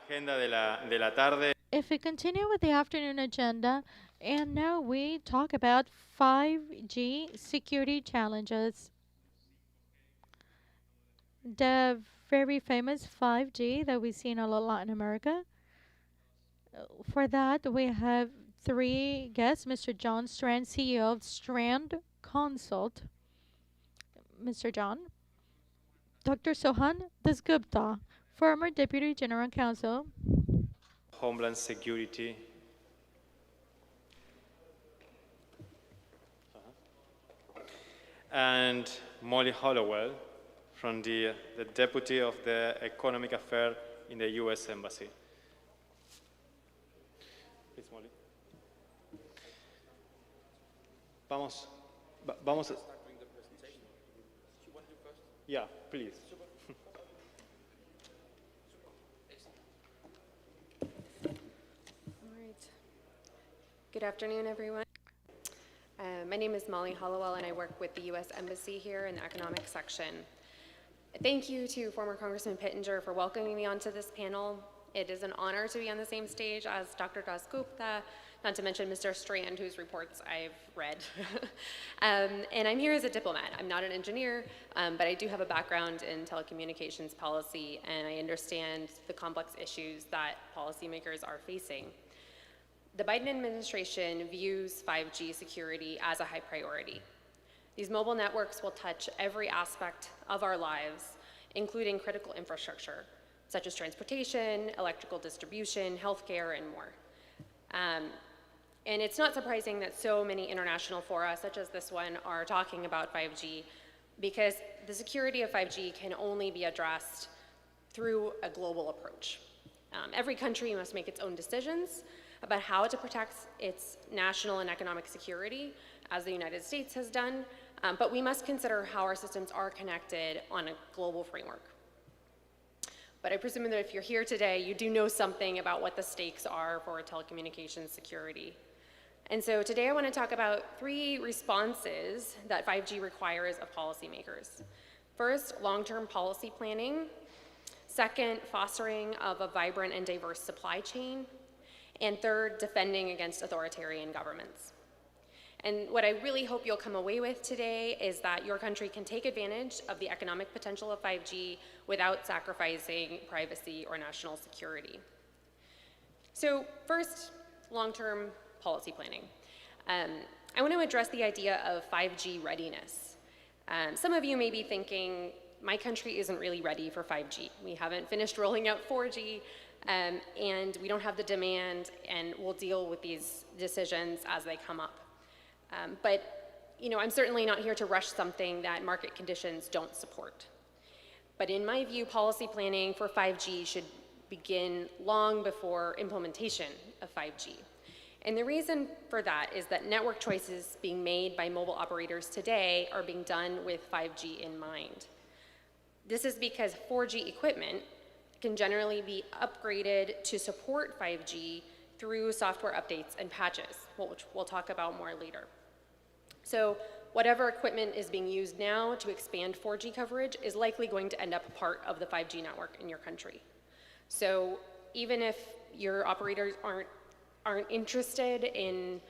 agenda de la tarde. If we continue with the afternoon agenda, and now we talk about 5G security challenges. The very famous 5G that we see in all of Latin America. For that, we have three guests: Mr. John Strand, CEO of Strand Consult, Mr. John; Dr. Sohan Dasgupta, former Deputy General Counsel; Homeland Security. And Molly Hollowell from the Deputy of the Economic Affairs in the U.S. Embassy. Please, Molly. Vamos. Yeah, please. All right. Good afternoon, everyone. My name is Molly Hollowell, and I work with the U.S. Embassy here in the economic section. Thank you to former Congressman Pittenger for welcoming me onto this panel. It is an honor to be on the same stage as Dr. Dasgupta, not to mention Mr. Strand, whose reports I've read. And I'm here as a diplomat. I'm not an engineer, but I do have a background in telecommunications policy, and I understand the complex issues that policymakers are facing. The Biden administration views 5G security as a high priority. These mobile networks will touch every aspect of our lives, including critical infrastructure, such as transportation, electrical distribution, healthcare, and more. And it's not surprising that so many international fora, such as this one, are talking about 5G, because the security of 5G can only be addressed through a global approach. Every country must make its own decisions about how to protect its national and economic security, as the United States has done, but we must consider how our systems are connected on a global framework. But I presume that if you're here today, you do know something about what the stakes are for telecommunications security. And so today I want to talk about three responses that 5G requires of policymakers. First, long-term policy planning. Second, fostering of a vibrant and diverse supply chain. And third, defending against authoritarian governments. And what I really hope you'll come away with today is that your country can take advantage of the economic potential of 5G without sacrificing privacy or national security. So first, long-term policy planning. I want to address the idea of 5G readiness. Some of you may be thinking, my country isn't really ready for 5G. We haven't finished rolling out 4G, and we don't have the demand, and we'll deal with these decisions as they come up. But I'm certainly not here to rush something that market conditions don't support. But in my view, policy planning for 5G should begin long before implementation of 5G. And the reason for that is that network choices being made by mobile operators today are being done with 5G in mind. This is because 4G equipment can generally be upgraded to support 5G through software updates and patches, which we'll talk about more later. So whatever equipment is being used now to expand 4G coverage is likely going to end up part of the 5G network in your country. So even if your operators aren't interested in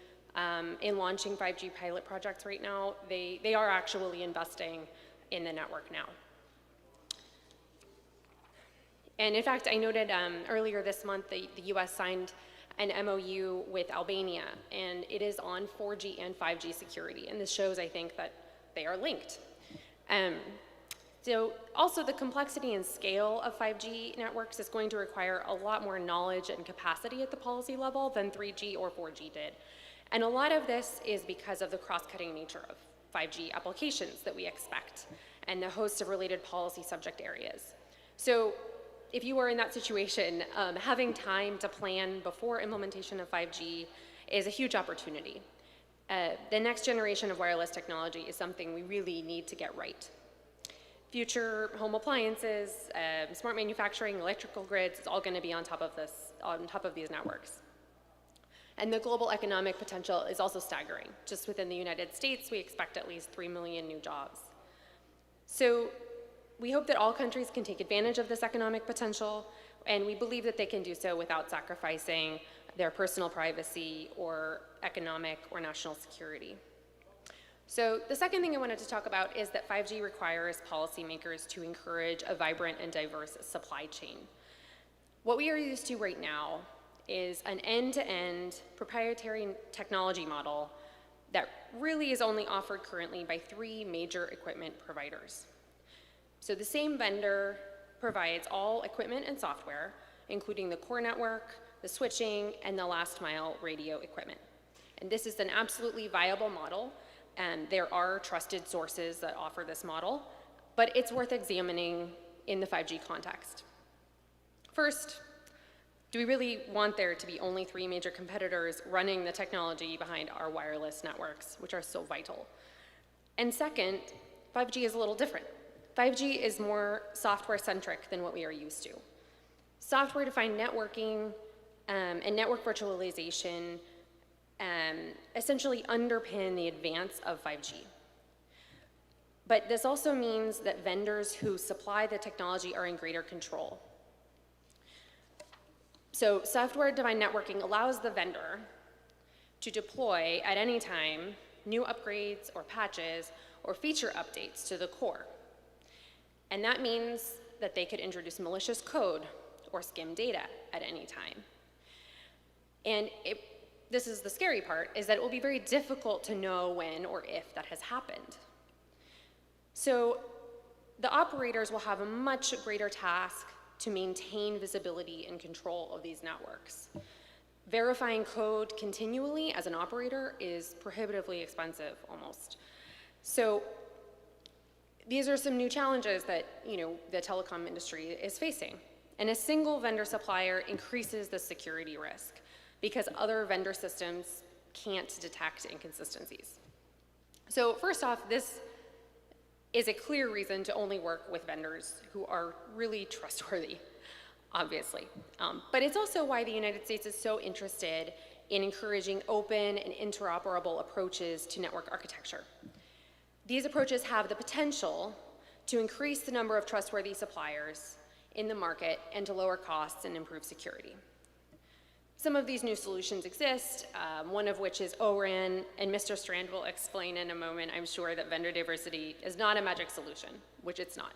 launching 5G pilot projects right now, they are actually investing in the network now. And in fact, I noted earlier this month the US signed an MOU with Albania, and it is on 4G and 5G security. And this shows, I think, that they are linked. So also the complexity and scale of 5G networks is going to require a lot more knowledge and capacity at the policy level than 3G or 4G did. And a lot of this is because of the cross-cutting nature of 5G applications that we expect and the host of related policy subject areas. So if you are in that situation, having time to plan before implementation of 5G is a huge opportunity. The next generation of wireless technology is something we really need to get right. Future home appliances, smart manufacturing, electrical grids, it's all going to be on top of these networks. And the global economic potential is also staggering. Just within the United States, we expect at least 3 million new jobs. So we hope that all countries can take advantage of this economic potential. And we believe that they can do so without sacrificing their personal privacy or economic or national security. So the second thing I wanted to talk about is that 5G requires policymakers to encourage a vibrant and diverse supply chain. What we are used to right now is an end-to-end proprietary technology model that really is only offered currently by 3 major equipment providers. So the same vendor provides all equipment and software, including the core network, the switching, and the last mile radio equipment. And this is an absolutely viable model, and there are trusted sources that offer this model, but it's worth examining in the 5G context. First, do we really want there to be only 3 major competitors running the technology behind our wireless networks, which are so vital? And second, 5G is a little different. 5G is more software-centric than what we are used to. Software-defined networking and network virtualization essentially underpin the advance of 5G. But this also means that vendors who supply the technology are in greater control. So software-defined networking allows the vendor to deploy at any time new upgrades or patches or feature updates to the core. And that means that they could introduce malicious code or skim data at any time. And this is the scary part, is that it will be very difficult to know when or if that has happened. So the operators will have a much greater task to maintain visibility and control of these networks. Verifying code continually as an operator is prohibitively expensive, almost. So these are some new challenges that the telecom industry is facing. And a single vendor supplier increases the security risk because other vendor systems can't detect inconsistencies. So first off, this is a clear reason to only work with vendors who are really trustworthy, obviously. But it's also why the United States is so interested in encouraging open and interoperable approaches to network architecture. These approaches have the potential to increase the number of trustworthy suppliers in the market and to lower costs and improve security. Some of these new solutions exist, one of which is ORAN, and Mr. Strand will explain in a moment, I'm sure, that vendor diversity is not a magic solution, which it's not.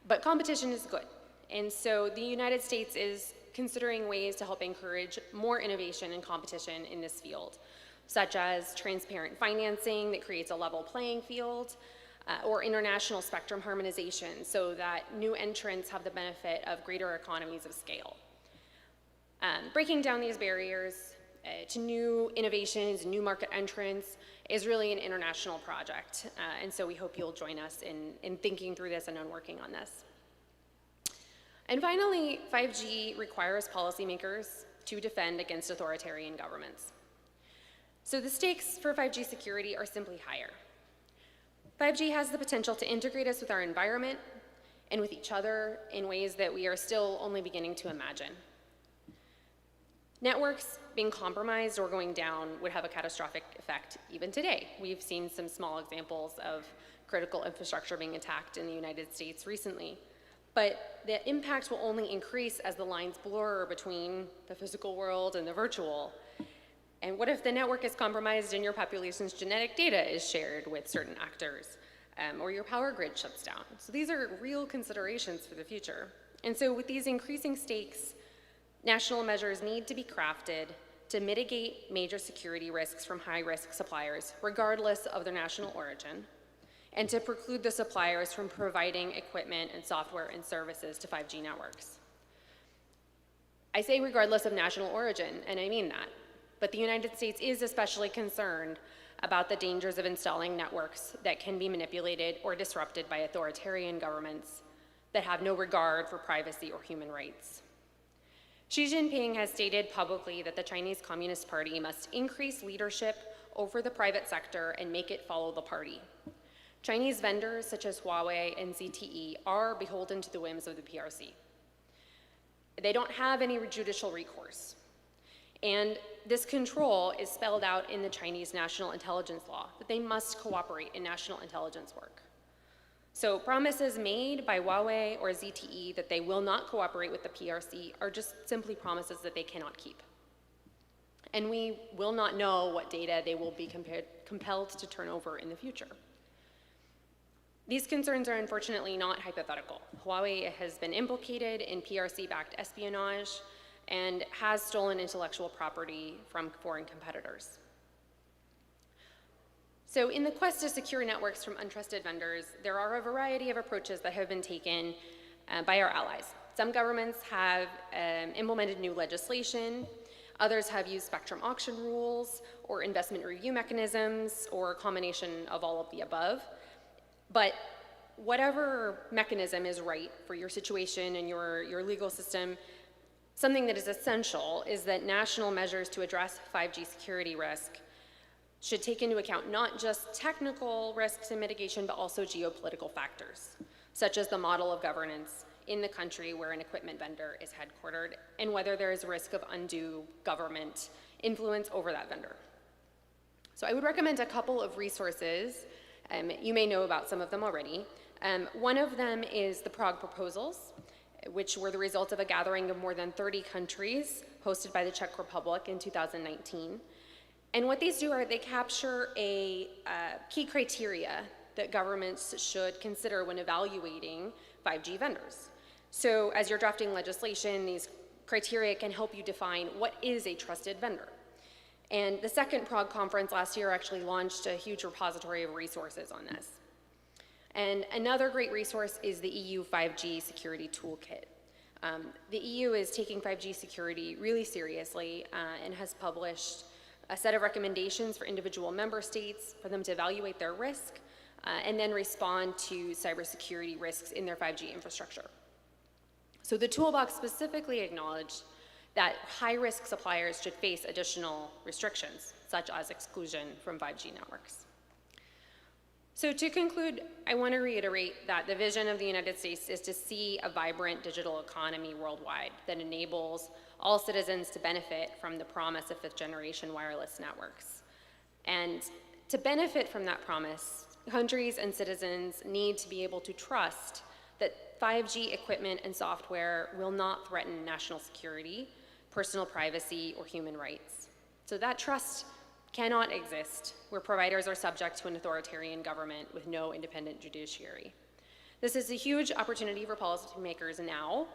But competition is good. And so the United States is considering ways to help encourage more innovation and competition in this field, such as transparent financing that creates a level playing field, or international spectrum harmonization so that new entrants have the benefit of greater economies of scale. Breaking down these barriers to new innovations, new market entrants is really an international project. And so we hope you'll join us in thinking through this and on working on this. And finally, 5G requires policymakers to defend against authoritarian governments. So the stakes for 5G security are simply higher. 5G has the potential to integrate us with our environment and with each other in ways that we are still only beginning to imagine. Networks being compromised or going down would have a catastrophic effect even today. We've seen some small examples of critical infrastructure being attacked in the United States recently. But the impact will only increase as the lines blur between the physical world and the virtual. And what if the network is compromised and your population's genetic data is shared with certain actors, or your power grid shuts down? So these are real considerations for the future. And so with these increasing stakes, national measures need to be crafted to mitigate major security risks from high-risk suppliers, regardless of their national origin, and to preclude the suppliers from providing equipment and software and services to 5G networks. I say regardless of national origin, and I mean that, but the United States is especially concerned about the dangers of installing networks that can be manipulated or disrupted by authoritarian governments that have no regard for privacy or human rights. Xi Jinping has stated publicly that the Chinese Communist Party must increase leadership over the private sector and make it follow the party. Chinese vendors such as Huawei and ZTE are beholden to the whims of the PRC. They don't have any judicial recourse. And this control is spelled out in the Chinese national intelligence law, that they must cooperate in national intelligence work. So promises made by Huawei or ZTE that they will not cooperate with the PRC are just simply promises that they cannot keep. And we will not know what data they will be compelled to turn over in the future. These concerns are unfortunately not hypothetical. Huawei has been implicated in PRC-backed espionage and has stolen intellectual property from foreign competitors. So in the quest to secure networks from untrusted vendors, there are a variety of approaches that have been taken by our allies. Some governments have implemented new legislation. Others have used spectrum auction rules or investment review mechanisms or a combination of all of the above. But whatever mechanism is right for your situation and your legal system, something that is essential is that national measures to address 5G security risk should take into account not just technical risks and mitigation, but also geopolitical factors, such as the model of governance in the country where an equipment vendor is headquartered, and whether there is risk of undue government influence over that vendor. So I would recommend a couple of resources. You may know about some of them already. One of them is the Prague Proposals, which were the result of a gathering of more than 30 countries hosted by the Czech Republic in 2019. And what these do are they capture a key criteria that governments should consider when evaluating 5G vendors. So as you're drafting legislation, these criteria can help you define what is a trusted vendor. And the second Prague conference last year actually launched a huge repository of resources on this. And another great resource is the EU 5G Security Toolkit. The EU is taking 5G security really seriously and has published a set of recommendations for individual member states for them to evaluate their risk and then respond to cybersecurity risks in their 5G infrastructure. So the toolbox specifically acknowledged that high-risk suppliers should face additional restrictions, such as exclusion from 5G networks. So to conclude, I want to reiterate that the vision of the United States is to see a vibrant digital economy worldwide that enables all citizens to benefit from the promise of fifth-generation wireless networks. And to benefit from that promise, countries and citizens need to be able to trust that 5G equipment and software will not threaten national security, personal privacy, or human rights. So that trust cannot exist where providers are subject to an authoritarian government with no independent judiciary. This is a huge opportunity for policymakers now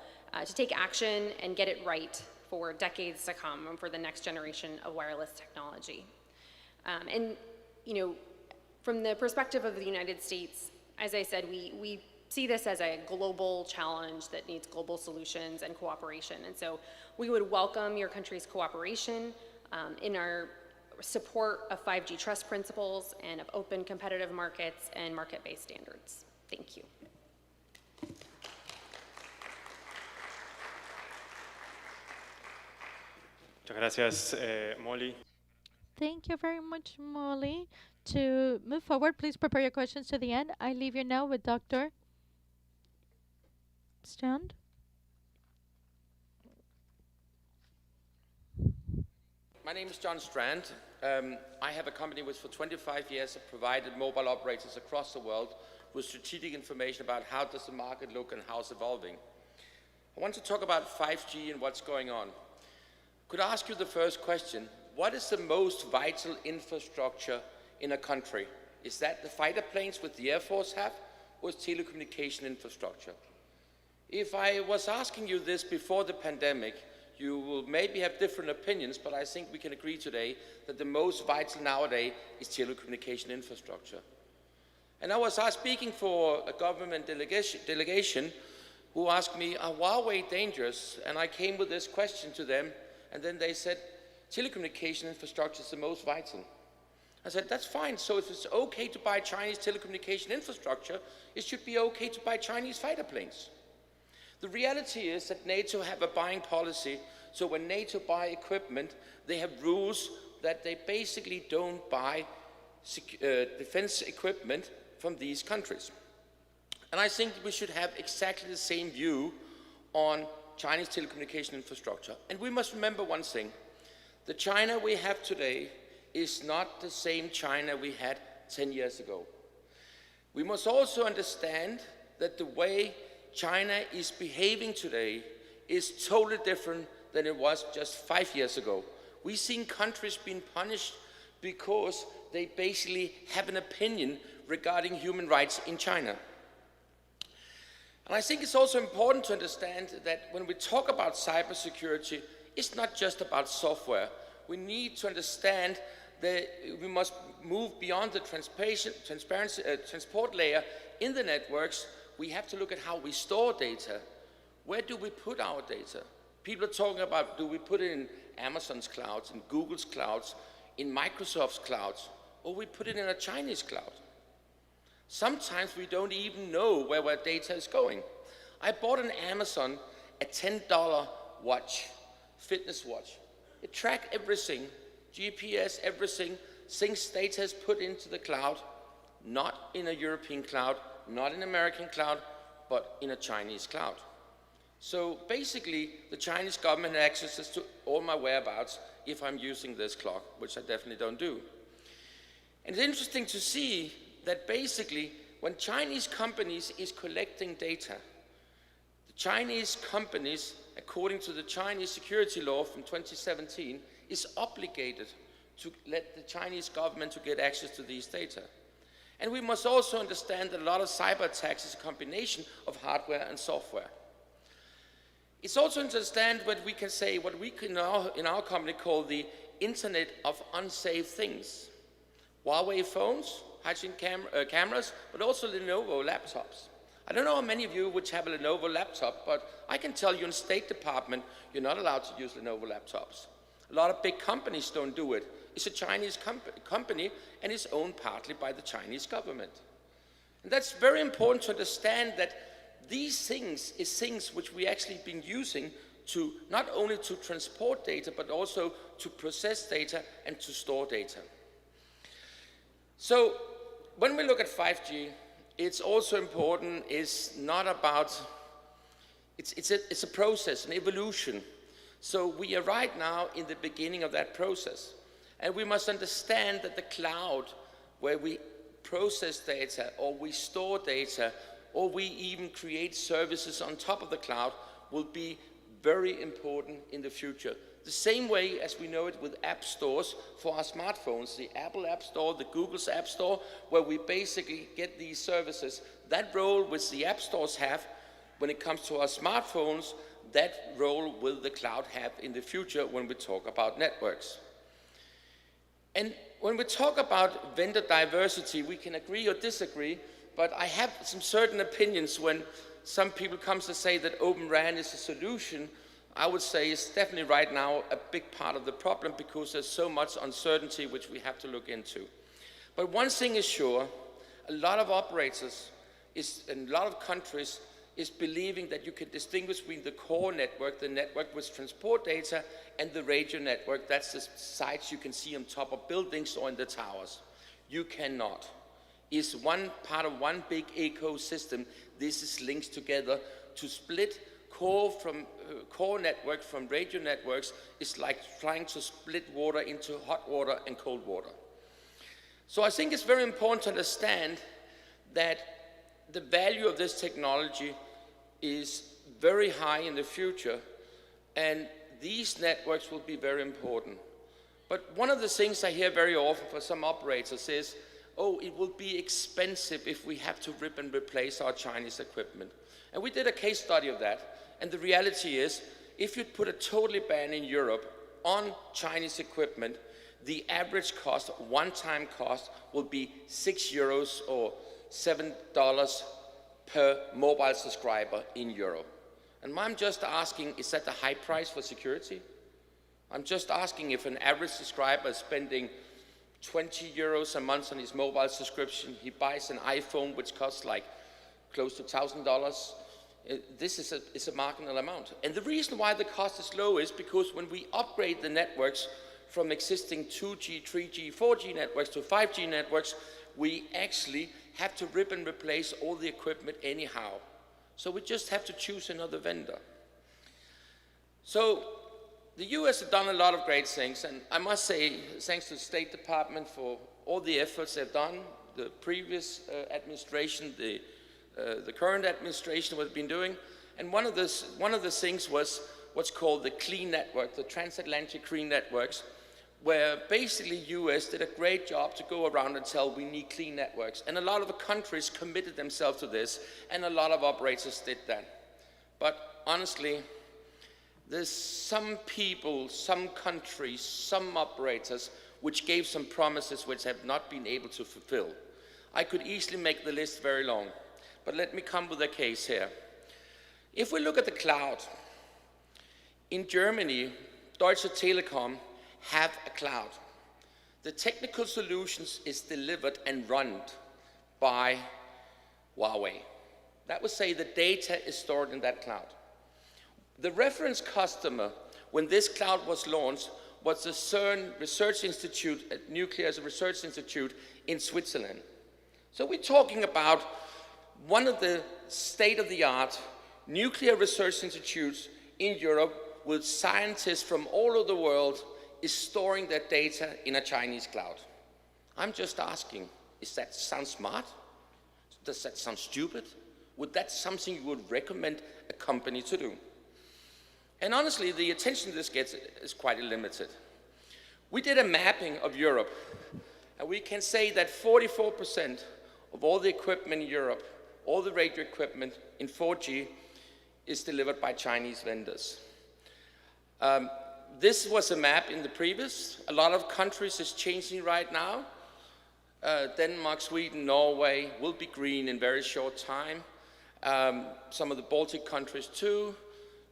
to take action and get it right for decades to come and for the next generation of wireless technology. And you know, from the perspective of the United States, as I said, we see this as a global challenge that needs global solutions and cooperation. And so we would welcome your country's cooperation in our support of 5G trust principles and of open competitive markets and market-based standards. Thank you. Muchas gracias, Molly. Thank you very much, Molly. To move forward, please prepare your questions to the end. I leave you now with Dr. Strand. My name is John Strand. I have a company which for 25 years have provided mobile operators across the world with strategic information about how does the market look and how it's evolving. I want to talk about 5G and what's going on. Could I ask you the first question? What is the most vital infrastructure in a country? Is that the fighter planes which the Air Force have, or is telecommunication infrastructure? If I was asking you this before the pandemic, you will maybe have different opinions, but I think we can agree today that the most vital nowadays is telecommunication infrastructure. And I was speaking for a government delegation who asked me, are Huawei dangerous? And I came with this question to them, and then they said, telecommunication infrastructure is the most vital. I said, that's fine. So if it's okay to buy Chinese telecommunication infrastructure, it should be okay to buy Chinese fighter planes. The reality is that NATO have a buying policy, so when NATO buy equipment, they have rules that they basically don't buy defense equipment from these countries. And I think we should have exactly the same view on Chinese telecommunication infrastructure. And we must remember one thing. The China we have today is not the same China we had 10 years ago. We must also understand that the way China is behaving today is totally different than it was just 5 years ago. We've seen countries being punished because they basically have an opinion regarding human rights in China. And I think it's also important to understand that when we talk about cybersecurity, it's not just about software. We need to understand that we must move beyond the transport layer in the networks. We have to look at how we store data. Where do we put our data? People are talking about, do we put it in Amazon's clouds, in Google's clouds, in Microsoft's clouds, or we put it in a Chinese cloud? Sometimes we don't even know where our data is going. I bought on Amazon a $10 watch, fitness watch. It tracks everything, GPS, everything, things data is put into the cloud, not in a European cloud, not in an American cloud, but in a Chinese cloud. So basically, the Chinese government has access to all my whereabouts if I'm using this clock, which I definitely don't do. And it's interesting to see that basically, when Chinese companies is collecting data, the Chinese companies, according to the Chinese security law from 2017, is obligated to let the Chinese government to get access to these data. And we must also understand that a lot of cyber attacks is a combination of hardware and software. It's also to understand what we can say, what we can now in our company call the Internet of Unsafe Things. Huawei phones, high-end cameras, but also Lenovo laptops. I don't know how many of you which have a Lenovo laptop, but I can tell you in State Department, you're not allowed to use Lenovo laptops. A lot of big companies don't do it. It's a Chinese company, and it's owned partly by the Chinese government. And that's very important to understand that these things is things which we actually been using to not only to transport data, but also to process data and to store data. So when we look at 5G, it's also important, it's not about, it's a process, an evolution. So we are right now in the beginning of that process. And we must understand that the cloud, where we process data, or we store data, or we even create services on top of the cloud, will be very important in the future. The same way as we know it with app stores for our smartphones, the Apple App Store, the Google's App Store, where we basically get these services. That role which the app stores have when it comes to our smartphones, that role will the cloud have in the future when we talk about networks. And when we talk about vendor diversity, we can agree or disagree, but I have some certain opinions when some people come to say that Open RAN is a solution. I would say it's definitely right now a big part of the problem because there's so much uncertainty which we have to look into. But one thing is sure, a lot of operators in a lot of countries is believing that you can distinguish between the core network, the network with transport data, and the radio network. That's the sites you can see on top of buildings or in the towers. You cannot. It's one part of one big ecosystem. This is linked together. To split core network from radio networks is like trying to split water into hot water and cold water. So I think it's very important to understand that the value of this technology is very high in the future, and these networks will be very important. But one of the things I hear very often for some operators is, oh, it will be expensive if we have to rip and replace our Chinese equipment. And we did a case study of that, and the reality is, if you put a total ban in Europe on Chinese equipment, the average cost, one-time cost, will be €6 or $7 per mobile subscriber in Europe. And I'm just asking, is that a high price for security? I'm just asking if an average subscriber is spending €20 a month on his mobile subscription, he buys an iPhone which costs like close to $1,000. This is a marginal amount. And the reason why the cost is low is because when we upgrade the networks from existing 2G, 3G, 4G networks to 5G networks, we actually have to rip and replace all the equipment anyhow. So we just have to choose another vendor. So the US have done a lot of great things, and I must say thanks to the State Department for all the efforts they've done, the previous administration, the current administration has been doing. And one of the things was what's called the clean network, the transatlantic clean networks, where basically US did a great job to go around and tell we need clean networks. And a lot of the countries committed themselves to this, and a lot of operators did that. But honestly, there's some people, some countries, some operators which gave some promises which have not been able to fulfill. I could easily make the list very long, but let me come with a case here. If we look at the cloud, in Germany, Deutsche Telekom have a cloud. The technical solutions is delivered and run by Huawei. That would say the data is stored in that cloud. The reference customer, when this cloud was launched, was the CERN Research Institute, Nuclear Research Institute in Switzerland. So we're talking about one of the state-of-the-art nuclear research institutes in Europe with scientists from all over the world is storing their data in a Chinese cloud. I'm just asking, does that sound smart? Does that sound stupid? Would that something you would recommend a company to do? And honestly, the attention this gets is quite limited. We did a mapping of Europe, and we can say that 44% of all the equipment in Europe, all the radio equipment in 4G, is delivered by Chinese vendors. This was a map in the previous. A lot of countries is changing right now. Denmark, Sweden, Norway will be green in very short time. Some of the Baltic countries too.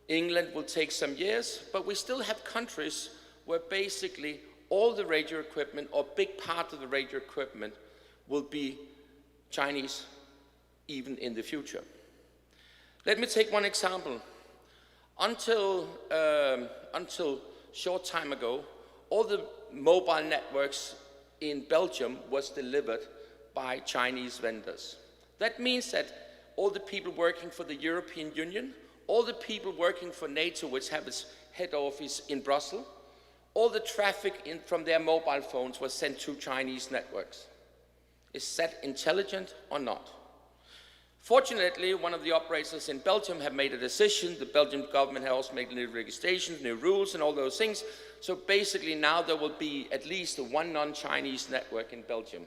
England will take some years, but we still have countries where basically all the radio equipment or big part of the radio equipment will be Chinese even in the future. Let me take one example. Until short time ago, all the mobile networks in Belgium was delivered by Chinese vendors. That means that all the people working for the European Union, all the people working for NATO, which have its head office in Brussels, all the traffic from their mobile phones was sent to Chinese networks. Is that intelligent or not? Fortunately, one of the operators in Belgium have made a decision. The Belgian government has also made new legislations, new rules, and all those things. So basically now there will be at least one non-Chinese network in Belgium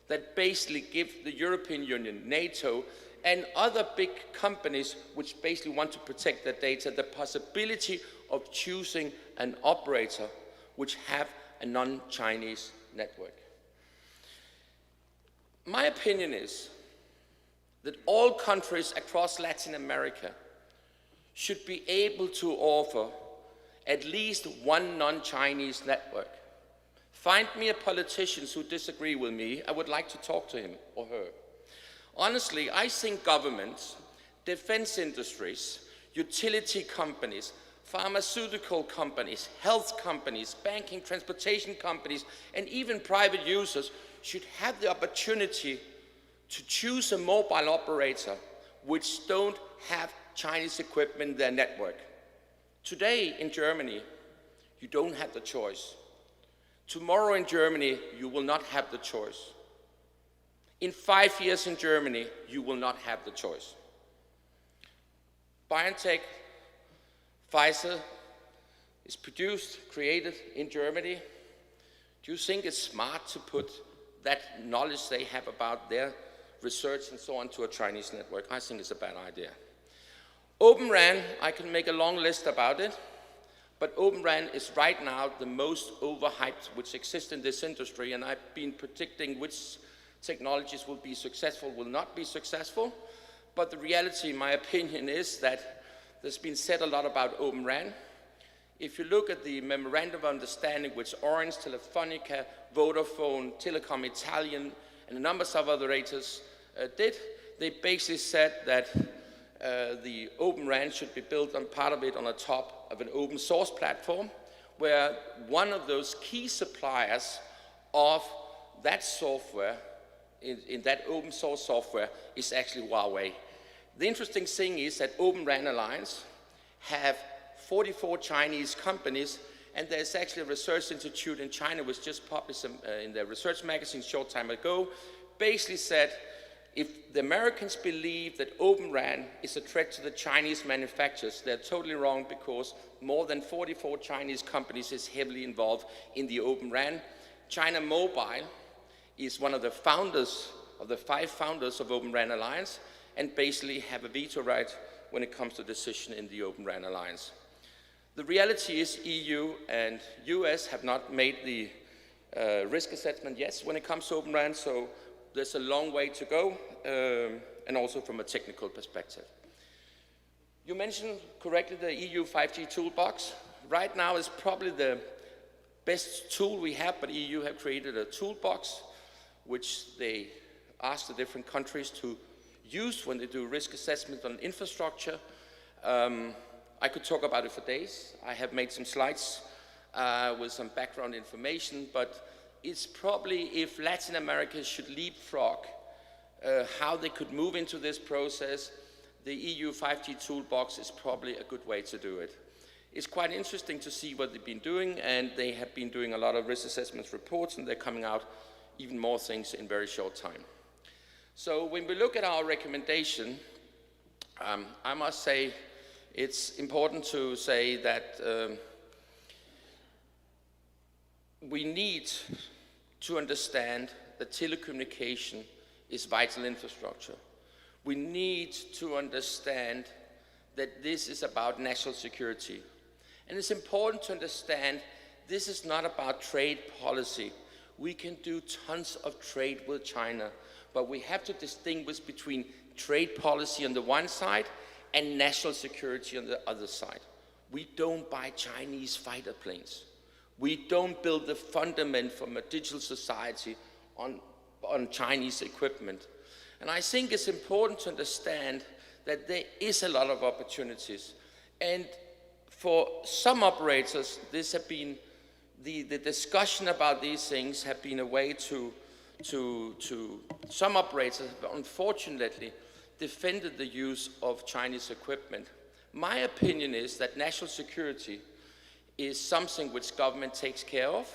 that basically give the European Union, NATO, and other big companies which basically want to protect their data the possibility of choosing an operator which have a non-Chinese network. My opinion is that all countries across Latin America should be able to offer at least one non-Chinese network. Find me a politician who disagree with me. I would like to talk to him or her. Honestly, I think governments, defense industries, utility companies, pharmaceutical companies, health companies, banking, transportation companies, and even private users should have the opportunity to choose a mobile operator which don't have Chinese equipment in their network. Today in Germany, you don't have the choice. Tomorrow in Germany, you will not have the choice. In 5 years in Germany, you will not have the choice. BioNTech, Pfizer is produced, created in Germany. Do you think it's smart to put that knowledge they have about their research and so on to a Chinese network? I think it's a bad idea. Open RAN, I can make a long list about it, but Open RAN is right now the most overhyped which exists in this industry, and I've been predicting which technologies will be successful, will not be successful. But the reality, in my opinion, is that there's been said a lot about Open RAN. If you look at the memorandum of understanding which Orange, Telefonica, Vodafone, Telecom Italian, and a number of other operators did, they basically said that the Open RAN should be built on part of it on the top of an open source platform, where one of those key suppliers of that software, in that open source software, is actually Huawei. The interesting thing is that Open RAN Alliance have 44 Chinese companies, and there's actually a research institute in China which just published in their research magazine a short time ago, basically said, if the Americans believe that Open RAN is a threat to the Chinese manufacturers, they're totally wrong, because more than 44 Chinese companies is heavily involved in the Open RAN. China Mobile is one of the founders, of the 5 founders of Open RAN Alliance, and basically have a veto right when it comes to decision in the Open RAN Alliance. The reality is EU and US have not made the risk assessment yet when it comes to Open RAN, so there's a long way to go, and also from a technical perspective. You mentioned correctly the EU 5G toolbox. Right now is probably the best tool we have, but EU have created a toolbox which they ask the different countries to use when they do risk assessment on infrastructure. I could talk about it for days. I have made some slides with some background information, but it's probably, if Latin America should leapfrog how they could move into this process, the EU 5G toolbox is probably a good way to do it. It's quite interesting to see what they've been doing, and they have been doing a lot of risk assessment reports, and they're coming out even more things in very short time. So when we look at our recommendation, I must say it's important to say that we need to understand that telecommunication is vital infrastructure. We need to understand that this is about national security. And it's important to understand this is not about trade policy. We can do tons of trade with China, but we have to distinguish between trade policy on the one side and national security on the other side. We don't buy Chinese fighter planes. We don't build the fundament from a digital society on Chinese equipment. And I think it's important to understand that there is a lot of opportunities. And for some operators, this have been, the discussion about these things have been a way to some operators have unfortunately defended the use of Chinese equipment. My opinion is that national security is something which government takes care of,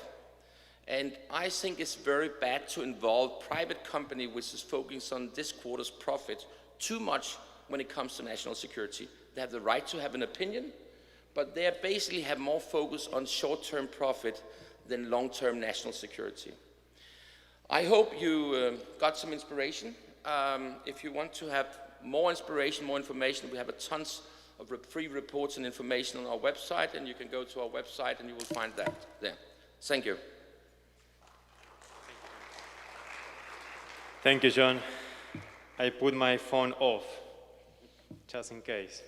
and I think it's very bad to involve private company which is focused on this quarter's profit too much when it comes to national security. They have the right to have an opinion, but they basically have more focus on short-term profit than long-term national security. I hope you got some inspiration. If you want to have more inspiration, more information, we have a tons of free reports and information on our website, and you can go to our website and you will find that there. Thank you. Thank you, John. I put my phone off, just in case.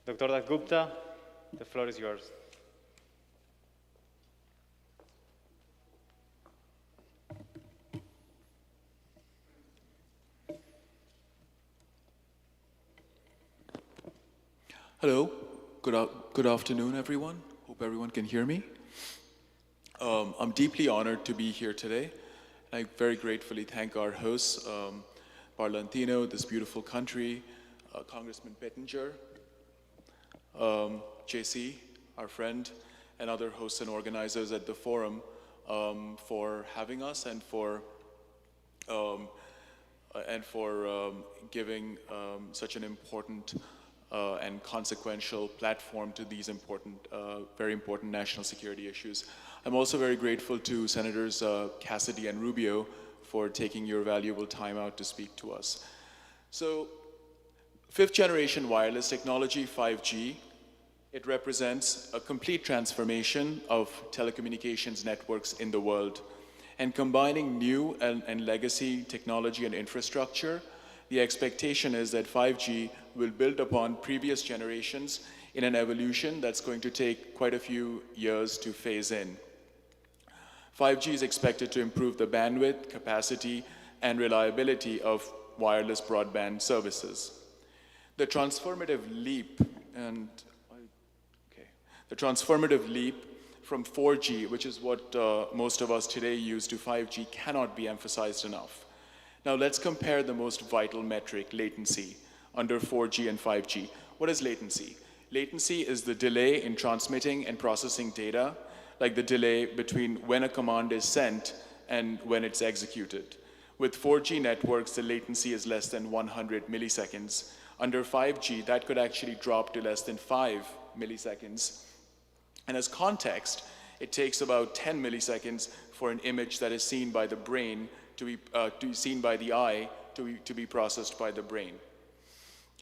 Dr. Dasgupta, the floor is yours. Hello, good afternoon, everyone. Hope everyone can hear me. I'm deeply honored to be here today. I very gratefully thank our hosts, Parlamentino, this beautiful country, Congressman Pettinger, JC, our friend, and other hosts and organizers at the forum for having us and for giving such an important and consequential platform to these important, very important national security issues. I'm also very grateful to Senators Cassidy and Rubio for taking your valuable time out to speak to us. So, 5th generation wireless technology, 5G, it represents a complete transformation of telecommunications networks in the world. And combining new and legacy technology and infrastructure, the expectation is that 5G will build upon previous generations in an evolution that's going to take quite a few years to phase in. 5G is expected to improve the bandwidth, capacity, and reliability of wireless broadband services. The transformative leap from 4G, which is what most of us today use, to 5G cannot be emphasized enough. Now let's compare the most vital metric, latency, under 4G and 5G. What is latency? Latency is the delay in transmitting and processing data, like the delay between when a command is sent and when it's executed. With 4G networks, the latency is less than 100 milliseconds. Under 5G, that could actually drop to less than 5 milliseconds. And as context, it takes about 10 milliseconds for an image that is seen by the brain to be seen by the eye to be processed by the brain.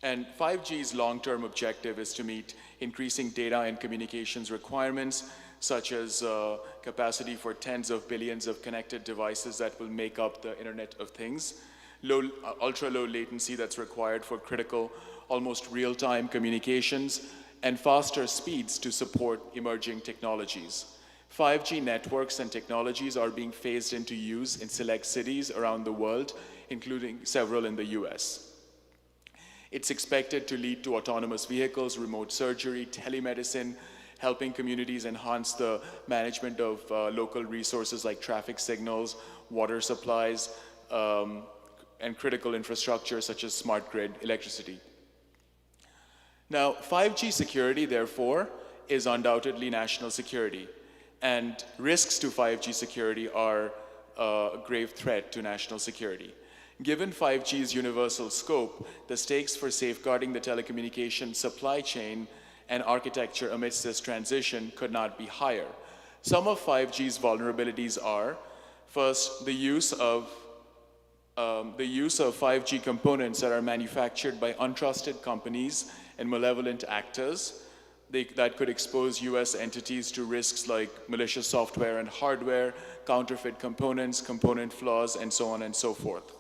And 5G's long-term objective is to meet increasing data and communications requirements, such as capacity for tens of billions of connected devices that will make up the Internet of Things, ultra-low latency that's required for critical, almost real-time communications, and faster speeds to support emerging technologies. 5G networks and technologies are being phased into use in select cities around the world, including several in the US. It's expected to lead to autonomous vehicles, remote surgery, telemedicine, helping communities enhance the management of local resources like traffic signals, water supplies, and critical infrastructure such as smart grid electricity. Now, 5G security, therefore, is undoubtedly national security, and risks to 5G security are a grave threat to national security. Given 5G's universal scope, the stakes for safeguarding the telecommunications supply chain and architecture amidst this transition could not be higher. Some of 5G's vulnerabilities are, first, the use of 5G components that are manufactured by untrusted companies and malevolent actors that could expose US entities to risks like malicious software and hardware, counterfeit components, component flaws, and so on and so forth.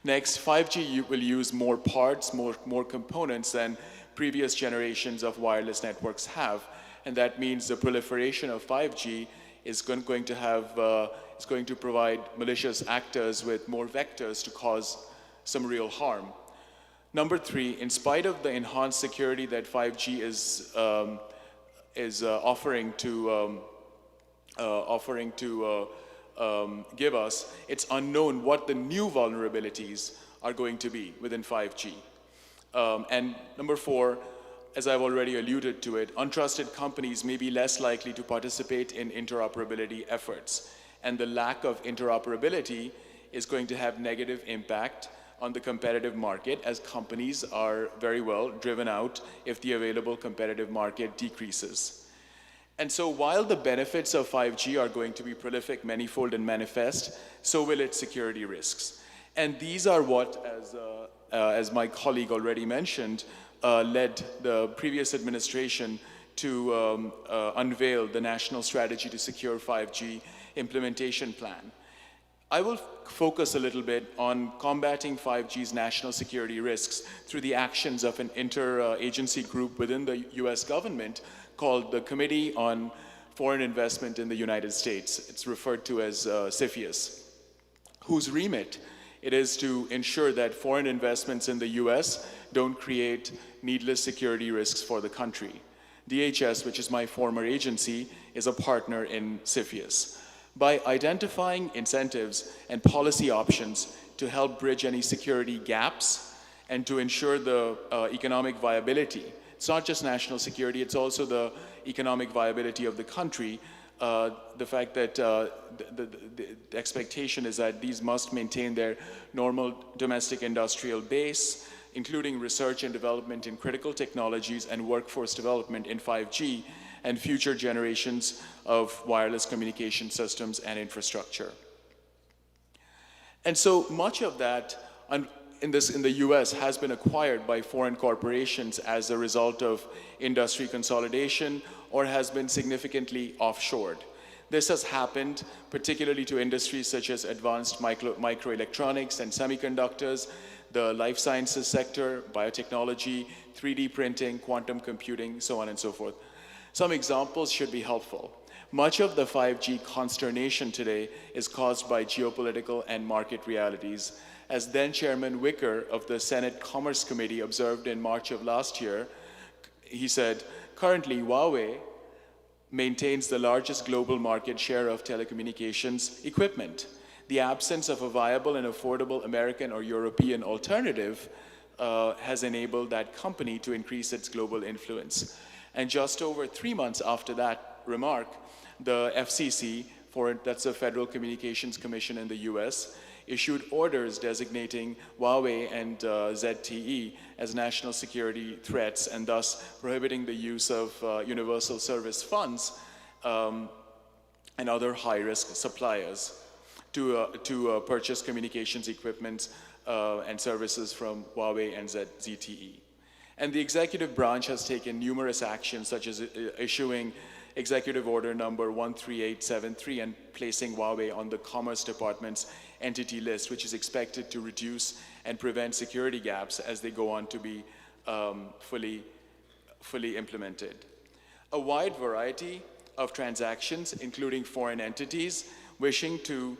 Next, 5G will use more parts, more components than previous generations of wireless networks have, and that means the proliferation of 5G is going to provide malicious actors with more vectors to cause some real harm. Number three, in spite of the enhanced security that 5G is offering to give us, it's unknown what the new vulnerabilities are going to be within 5G. And number four, as I've already alluded to it, untrusted companies may be less likely to participate in interoperability efforts. And the lack of interoperability is going to have negative impact on the competitive market, as companies are very well driven out if the available competitive market decreases. And so while the benefits of 5G are going to be prolific, manifold, and manifest, so will its security risks. And these are what, as my colleague already mentioned, led the previous administration to unveil the National Strategy to Secure 5G implementation plan. I will focus a little bit on combating 5G's national security risks through the actions of an interagency group within the US government called the Committee on Foreign Investment in the United States. It's referred to as CFIUS, whose remit it is to ensure that foreign investments in the US don't create needless security risks for the country. DHS, which is my former agency, is a partner in CFIUS. By identifying incentives and policy options to help bridge any security gaps and to ensure the economic viability, it's not just national security, it's also the economic viability of the country. The fact that the expectation is that these must maintain their normal domestic industrial base, including research and development in critical technologies and workforce development in 5G and future generations of wireless communication systems and infrastructure. And so much of that in the US has been acquired by foreign corporations as a result of industry consolidation or has been significantly offshored. This has happened particularly to industries such as advanced microelectronics and semiconductors, the life sciences sector, biotechnology, 3D printing, quantum computing, so on and so forth. Some examples should be helpful. Much of the 5G consternation today is caused by geopolitical and market realities. As then Chairman Wicker of the Senate Commerce Committee observed in March of last year, he said, currently Huawei maintains the largest global market share of telecommunications equipment. The absence of a viable and affordable American or European alternative has enabled that company to increase its global influence. And just over 3 months after that remark, the FCC, that's the Federal Communications Commission in the US, issued orders designating Huawei and ZTE as national security threats and thus prohibiting the use of universal service funds and other high-risk suppliers to purchase communications equipment and services from Huawei and ZTE. And the executive branch has taken numerous actions, such as issuing Executive Order number 13873 and placing Huawei on the Commerce Department's entity list, which is expected to reduce and prevent security gaps as they go on to be fully implemented. A wide variety of transactions, including foreign entities wishing to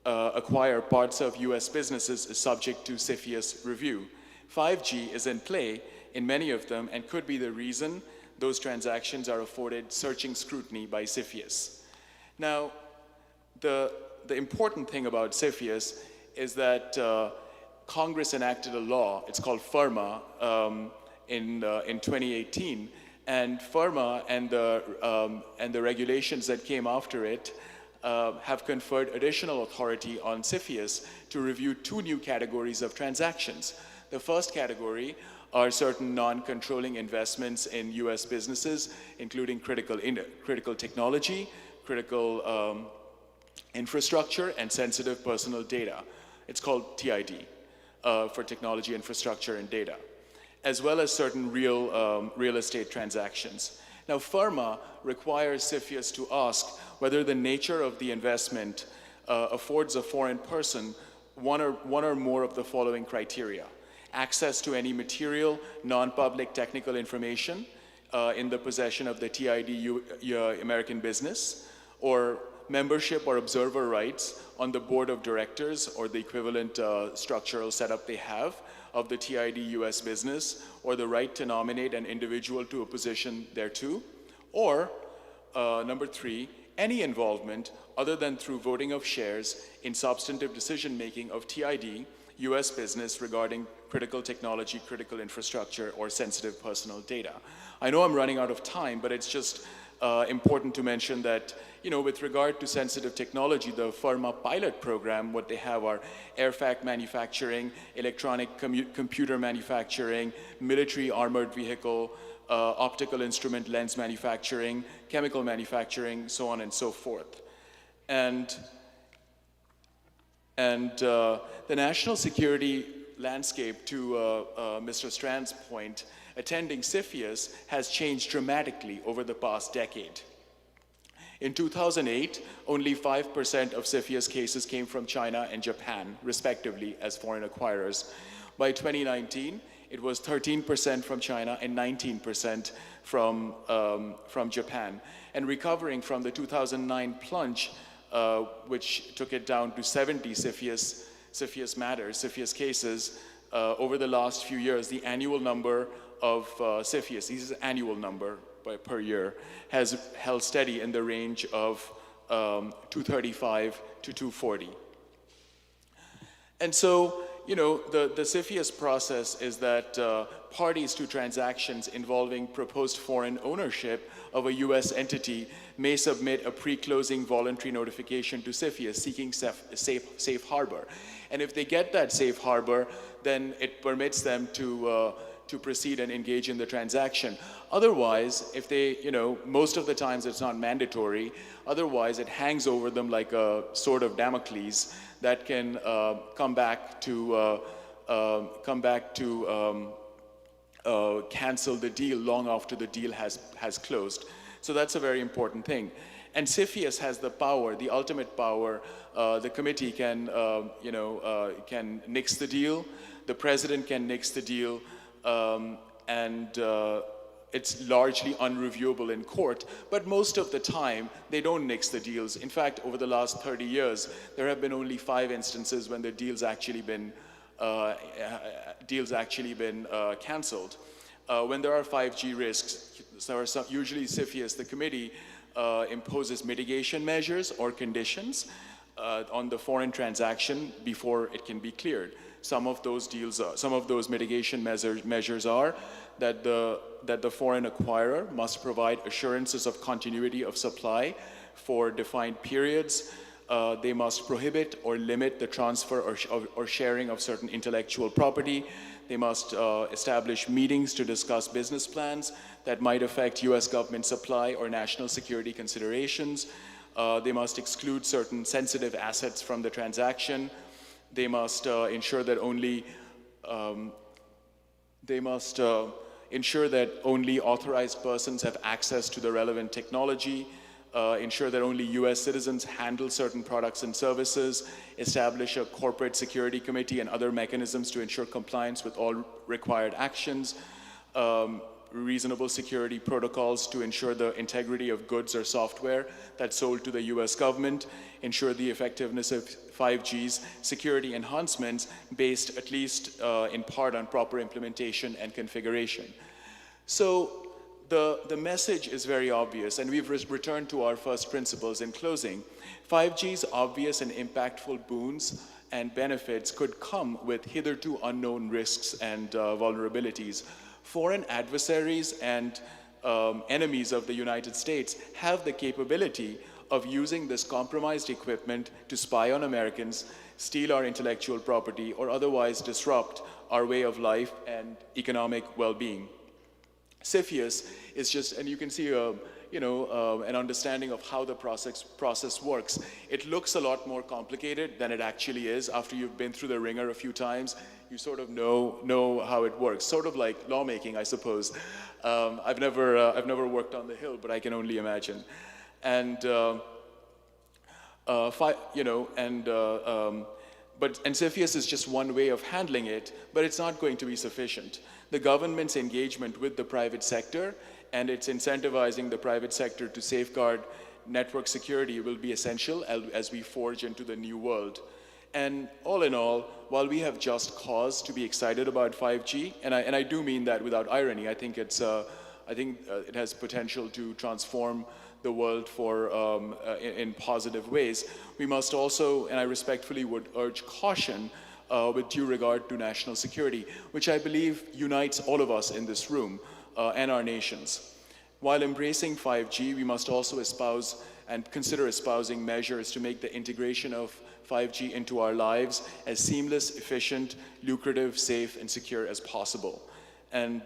acquire parts of US businesses, is subject to CFIUS review. 5G is in play in many of them and could be the reason those transactions are afforded searching scrutiny by CFIUS. Now, the important thing about CFIUS is that Congress enacted a law, it's called FIRMA, in 2018, and FIRMA and the regulations that came after it have conferred additional authority on CFIUS to review two new categories of transactions. The first category are certain non-controlling investments in US businesses, including critical technology, critical infrastructure, and sensitive personal data. It's called TID, for technology, infrastructure, and data, as well as certain real estate transactions. Now, FIRMA requires CFIUS to ask whether the nature of the investment affords a foreign person one or more of the following criteria: access to any material, non-public technical information in the possession of the TID American business, or membership or observer rights on the board of directors or the equivalent structural setup they have of the TID US business, or the right to nominate an individual to a position thereto, or number 3, any involvement other than through voting of shares in substantive decision-making of TID US business regarding critical technology, critical infrastructure, or sensitive personal data. I know I'm running out of time, but it's just important to mention that, with regard to sensitive technology, the FIRMA pilot program, what they have are airfact manufacturing, electronic computer manufacturing, military armored vehicle, optical instrument lens manufacturing, chemical manufacturing, so on and so forth. And the national security landscape, to Mr. Strand's point, attending CFIUS has changed dramatically over the past decade. In 2008, only 5% of CFIUS cases came from China and Japan, respectively, as foreign acquirers. By 2019, it was 13% from China and 19% from Japan. And recovering from the 2009 plunge, which took it down to 70 CFIUS matters, CFIUS cases, over the last few years, the annual number of CFIUS, this is an annual number per year, has held steady in the range of 235 to 240. And so, the CFIUS process is that parties to transactions involving proposed foreign ownership of a US entity may submit a pre-closing voluntary notification to CFIUS seeking safe harbor. And if they get that safe harbor, then it permits them to proceed and engage in the transaction. Otherwise, if they, most of the times it's not mandatory, otherwise it hangs over them like a sword of Damocles that can come back to cancel the deal long after the deal has closed. So that's a very important thing. And CFIUS has the power, the ultimate power. The committee can nix the deal. The president can nix the deal. And it's largely unreviewable in court, but most of the time they don't nix the deals. In fact, over the last 30 years, there have been only 5 instances when the deal's actually been canceled. When there are 5G risks, usually CFIUS, the committee, imposes mitigation measures or conditions on the foreign transaction before it can be cleared. Some of those mitigation measures are that the foreign acquirer must provide assurances of continuity of supply for defined periods. They must prohibit or limit the transfer or sharing of certain intellectual property. They must establish meetings to discuss business plans that might affect US government supply or national security considerations. They must exclude certain sensitive assets from the transaction. They must ensure that only authorized persons have access to the relevant technology, ensure that only US citizens handle certain products and services, establish a corporate security committee and other mechanisms to ensure compliance with all required actions, reasonable security protocols to ensure the integrity of goods or software that's sold to the US government, ensure the effectiveness of 5G's security enhancements based at least in part on proper implementation and configuration. So the message is very obvious, and we've returned to our first principles in closing. 5G's obvious and impactful boons and benefits could come with hitherto unknown risks and vulnerabilities. Foreign adversaries and enemies of the United States have the capability of using this compromised equipment to spy on Americans, steal our intellectual property, or otherwise disrupt our way of life and economic well-being. CFIUS is just, and you can see an understanding of how the process works. It looks a lot more complicated than it actually is. After you've been through the ringer a few times, you sort of know how it works. Sort of like lawmaking, I suppose. I've never worked on the Hill, but I can only imagine. And CFIUS is just one way of handling it, but it's not going to be sufficient. The government's engagement with the private sector and it's incentivizing the private sector to safeguard network security will be essential as we forge into the new world. And all in all, while we have just cause to be excited about 5G, and I do mean that without irony, I think it has potential to transform the world in positive ways. We must also, and I respectfully would urge caution with due regard to national security, which I believe unites all of us in this room and our nations. While embracing 5G, we must also espouse and consider espousing measures to make the integration of 5G into our lives as seamless, efficient, lucrative, safe, and secure as possible. And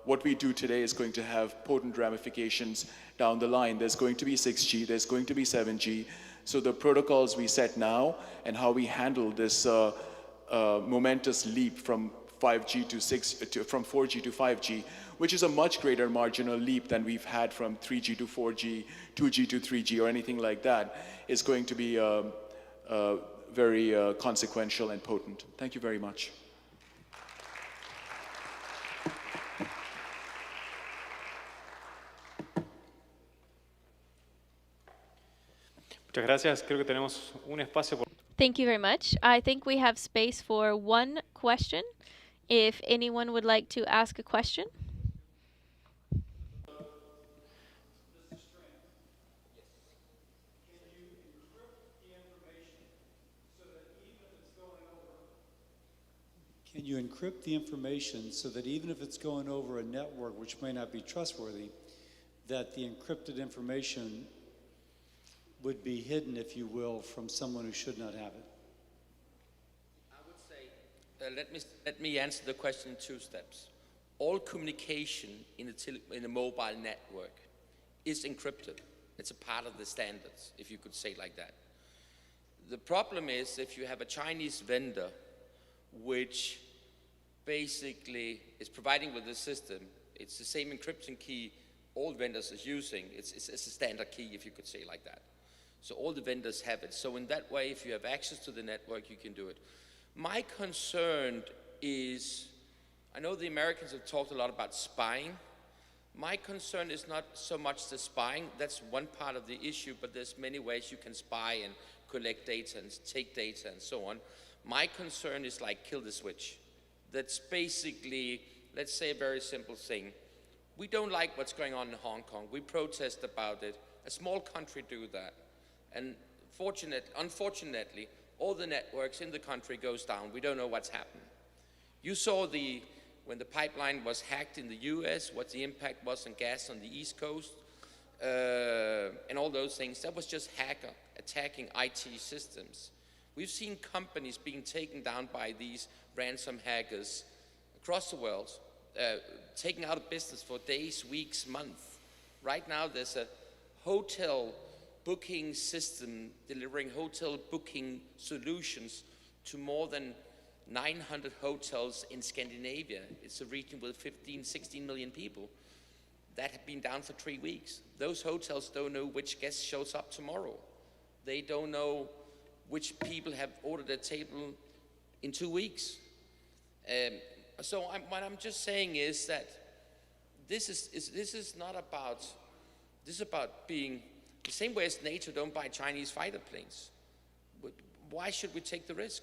what we do today is going to have potent ramifications down the line. There's going to be 6G, there's going to be 7G. So the protocols we set now and how we handle this momentous leap from 5G from 4G to 5G, which is a much greater marginal leap than we've had from 3G to 4G, 2G to 3G, or anything like that, is going to be very consequential and potent. Thank you very much. Muchas gracias. Creo que tenemos un espacio por... Thank you very much. I think we have space for one question. If anyone would like to ask a question. Can you encrypt the information so that even if it's going over a network which may not be trustworthy, that the encrypted information would be hidden, if you will, from someone who should not have it? I would say, let me answer the question in 2 steps. All communication in a mobile network is encrypted. It's a part of the standards, if you could say it like that. The problem is if you have a Chinese vendor which basically is providing with the system, it's the same encryption key all vendors are using. It's a standard key, if you could say it like that. So all the vendors have it. So in that way, if you have access to the network, you can do it. My concern is, I know the Americans have talked a lot about spying. My concern is not so much the spying, that's one part of the issue, but there's many ways you can spy and collect data and take data and so on. My concern is like kill the switch. That's basically, let's say a very simple thing. We don't like what's going on in Hong Kong. We protest about it. A small country do that. And unfortunately, all the networks in the country goes down. We don't know what's happened. You saw when the pipeline was hacked in the US, what the impact was on gas on the East Coast, and all those things. That was just attacking IT systems. We've seen companies being taken down by these ransom hackers across the world, taken out of business for days, weeks, months. Right now, there's a hotel booking system delivering hotel booking solutions to more than 900 hotels in Scandinavia. It's a region with 15, 16 million people that have been down for 3 weeks. Those hotels don't know which guest shows up tomorrow. They don't know which people have ordered a table in 2 weeks. So what I'm just saying is that this is about being the same way as NATO don't buy Chinese fighter planes. Why should we take the risk?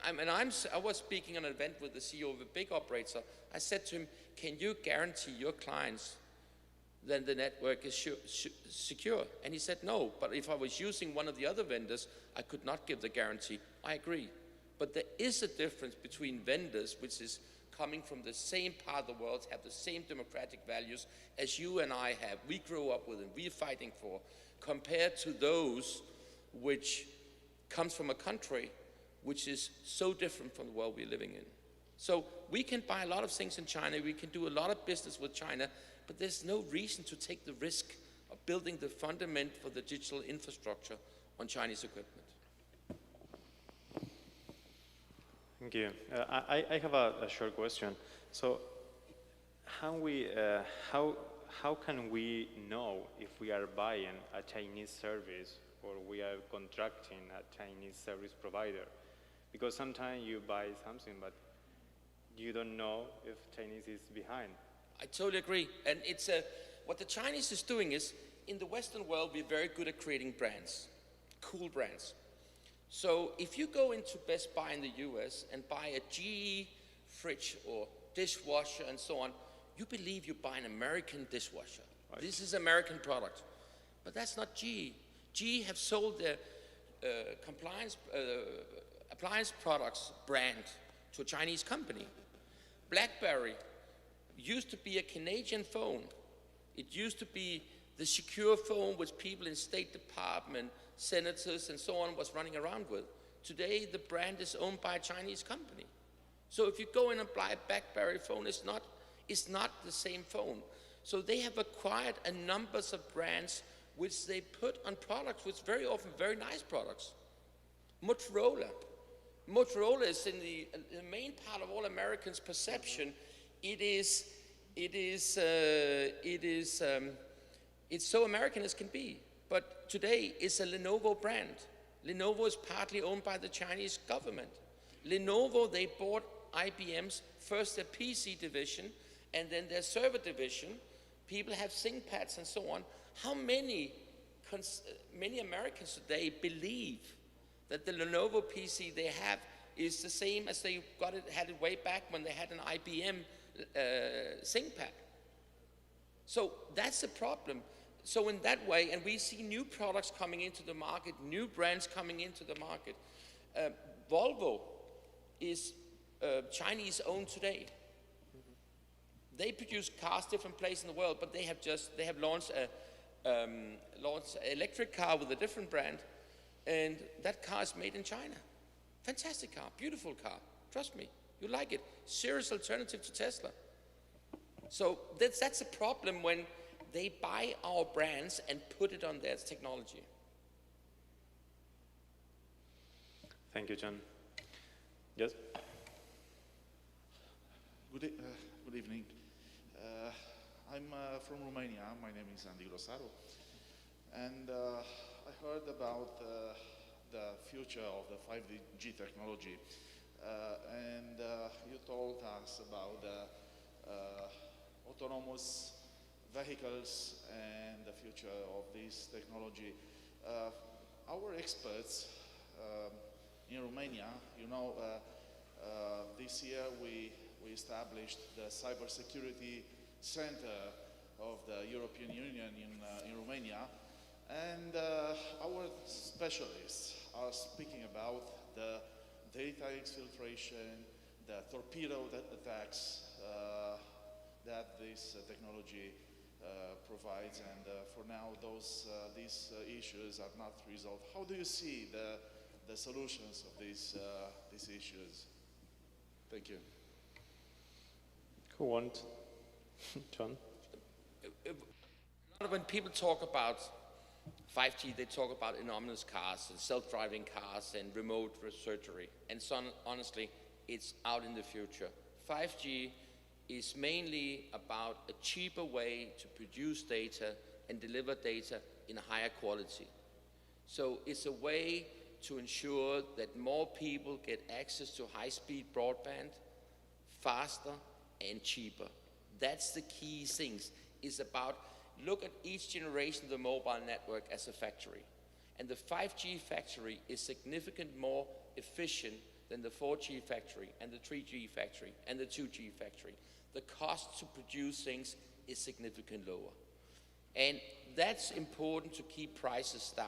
I was speaking on an event with the CEO of a big operator. I said to him, can you guarantee your clients that the network is secure? And he said, no, but if I was using one of the other vendors, I could not give the guarantee. I agree. But there is a difference between vendors, which is coming from the same part of the world, have the same democratic values as you and I have, we grew up with and we're fighting for, compared to those which comes from a country which is so different from the world we're living in. So we can buy a lot of things in China, we can do a lot of business with China, but there's no reason to take the risk of building the fundament for the digital infrastructure on Chinese equipment. Thank you. I have a short question. So how can we know if we are buying a Chinese service or we are contracting a Chinese service provider? Because sometimes you buy something, but you don't know if Chinese is behind. I totally agree. And it's what the Chinese is doing is, in the Western world, we're very good at creating brands, cool brands. So if you go into Best Buy in the US and buy a GE fridge or dishwasher and so on, you believe you buy an American dishwasher. Right. This is American product. But that's not GE. GE have sold their appliance products brand to a Chinese company. BlackBerry used to be a Canadian phone. It used to be the secure phone which people in State Department, senators and so on was running around with. Today the brand is owned by a Chinese company. So if you go in and buy a BlackBerry phone, it's not the same phone. So they have acquired a numbers of brands which they put on products, which very often very nice products. Motorola is in the main part of all Americans' perception. It's so American as can be. But today it's a Lenovo brand. Lenovo is partly owned by the Chinese government. Lenovo, they bought IBM's first their PC division and then their server division. People have ThinkPads and so on. How many Americans today believe that the Lenovo PC they have is the same as they had it way back when they had an IBM ThinkPad? So that's the problem. So in that way, and we see new products coming into the market, new brands coming into the market. Volvo is Chinese owned today. They produce cars different places in the world, but they have launched an electric car with a different brand, and that car is made in China. Fantastic car, beautiful car. Trust me, you like it. Serious alternative to Tesla. So that's a problem when they buy our brands and put it on their technology. Thank you, John. Yes? Good evening. I'm from Romania. My name is Andy Grosaru. And I heard about the future of the 5G technology. And you told us about autonomous vehicles and the future of this technology. Our experts in Romania, you know, this year we established the Cybersecurity Center of the European Union in Romania, and our specialists are speaking about the data exfiltration, the torpedo attacks that this technology provides, and for now, these issues are not resolved. How do you see the solutions of these issues? Thank you. Who wants? John? When people talk about 5G, they talk about autonomous cars and self-driving cars and remote surgery. And so, honestly, it's out in the future. 5G is mainly about a cheaper way to produce data and deliver data in a higher quality. So it's a way to ensure that more people get access to high-speed broadband faster and cheaper. That's the key things. It's about, look at each generation of the mobile network as a factory. And the 5G factory is significantly more efficient than the 4G factory and the 3G factory and the 2G factory. The cost to produce things is significantly lower. And that's important to keep prices down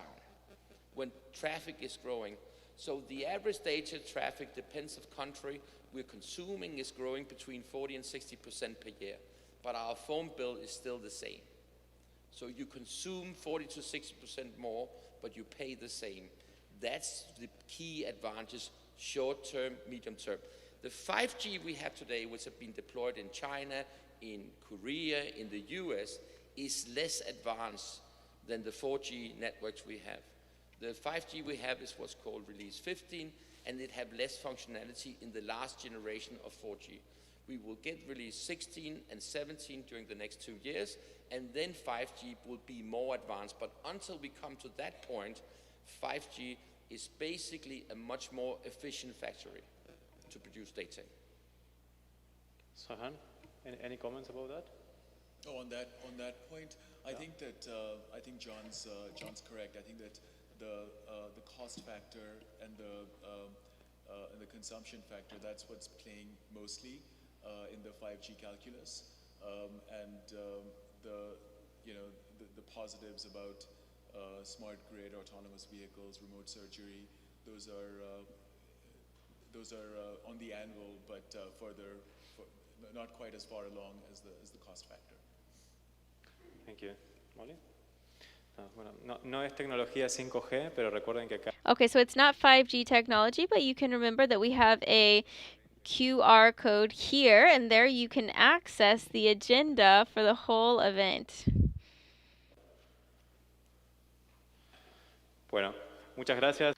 when traffic is growing. So the average data traffic depends on country we're consuming is growing between 40 and 60% per year, but our phone bill is still the same. So you consume 40 to 60% more, but you pay the same. That's the key advantage, short term, medium term. The 5G we have today, which have been deployed in China, in Korea, in the US, is less advanced than the 4G networks we have. The 5G we have is what's called Release 15, and it have less functionality in the last generation of 4G. We will get Release 16 and 17 during the next 2 years, and then 5G will be more advanced. But until we come to that point, 5G is basically a much more efficient factory to produce data. Sohan, any comments about that? Oh, on that point, I think that John's correct. I think that the cost factor and the consumption factor, that's what's playing mostly in the 5G calculus, the positives about smart grid, autonomous vehicles, remote surgery, those are on the anvil, but not quite as far along as the cost factor. Thank you. Molly? Bueno, no es tecnología 5G, pero recuerden que acá. Okay, so it's not 5G technology, but you can remember that we have a QR code here, and there you can access the agenda for the whole event. Bueno, muchas gracias.